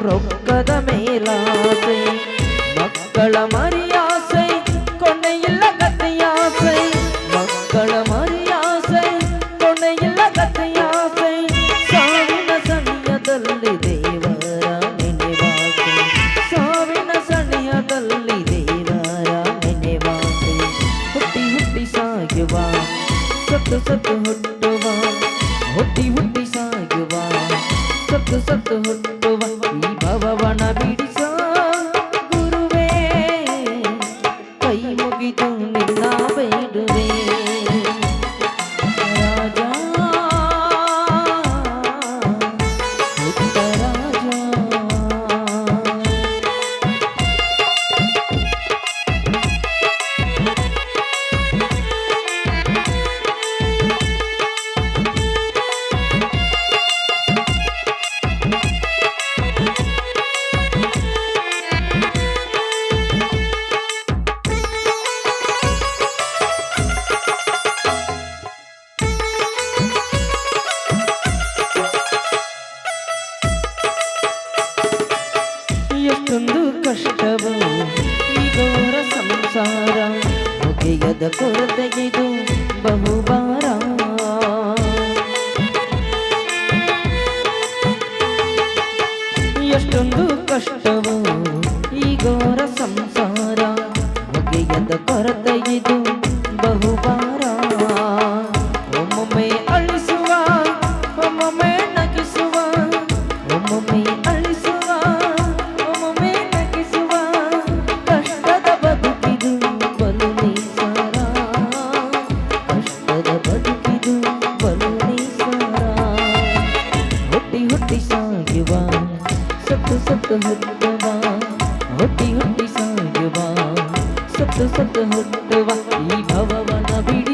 ರೊಕ್ಕದ ಮೇಲಾಸೆ ಮಕ್ಕಳ ಮರಿಯಾಸೆ ಕೊನೆಯಿಲ್ಲ ಗತಿಯಾಸೆ ಮಕ್ಕಳ ಮರಿಯಾಸೆ ಕೊನೆಯಿಲ್ಲ ಗತಿಯಾಸೆ ಸಾವಿನ ಸನಿಯದಲ್ಲಿ ದೇವರ ನೆನೆವಾಸೆ ಸಾವಿನ ಸನಿಯದಲ್ಲಿ ದೇವರ ನೆನೆವಾಸೆ ಹುಟ್ಟಿ ಹುಟ್ಟಿ ಸಾಯುವ ಸತ್ತು ಸತ್ತು ಹುಟ್ಟುವ ಹುಟ್ಟಿ ಹುಟ್ಟಿ ಸಾಯುವ ಸತ್ತು ಸತ್ತು ಹುಟ್ಟುವ ಈ ಭವವನ ಬಿಡಿಸ ಗುರುವೇ ಕೈ ಮುಗಿದು ನಿನ್ನ ಬೇಡುವೆ ರಾಜ ಪುಟ್ಟ ರಾಜ ಎಷ್ಟೊಂದು ಕಷ್ಟವು ಈ ಘೋರ ಸಂಸಾರ ಹೊಗೆಯದ ಕೊರತೆಗಿದು ಬಹುಭಾರ ಎಷ್ಟೊಂದು ಕಷ್ಟವು ಈ ಘೋರ ಸಂಸಾರ ಹೊಗೆಯದ ಕೊರತೆಗಿದು ಬಹುಭಾರ ಒಮ್ಮೊಮ್ಮೆ ಅಳಿಸುವ ಒಮ್ಮೊಮ್ಮೆ ನಗಿಸುವ ಒಮ್ಮೊಮ್ಮೆ ಅಳಿಸುವ ಸತ್ತು ಸತ್ತು ಹುಟ್ಟುವ ಹುಟ್ಟಿ ಹುಟ್ಟಿ ಸಾಯುವ ಸತ್ತು ಸತ್ತು ಹುಟ್ಟುವ ಈ ಭವವನ ಬಿಡಿ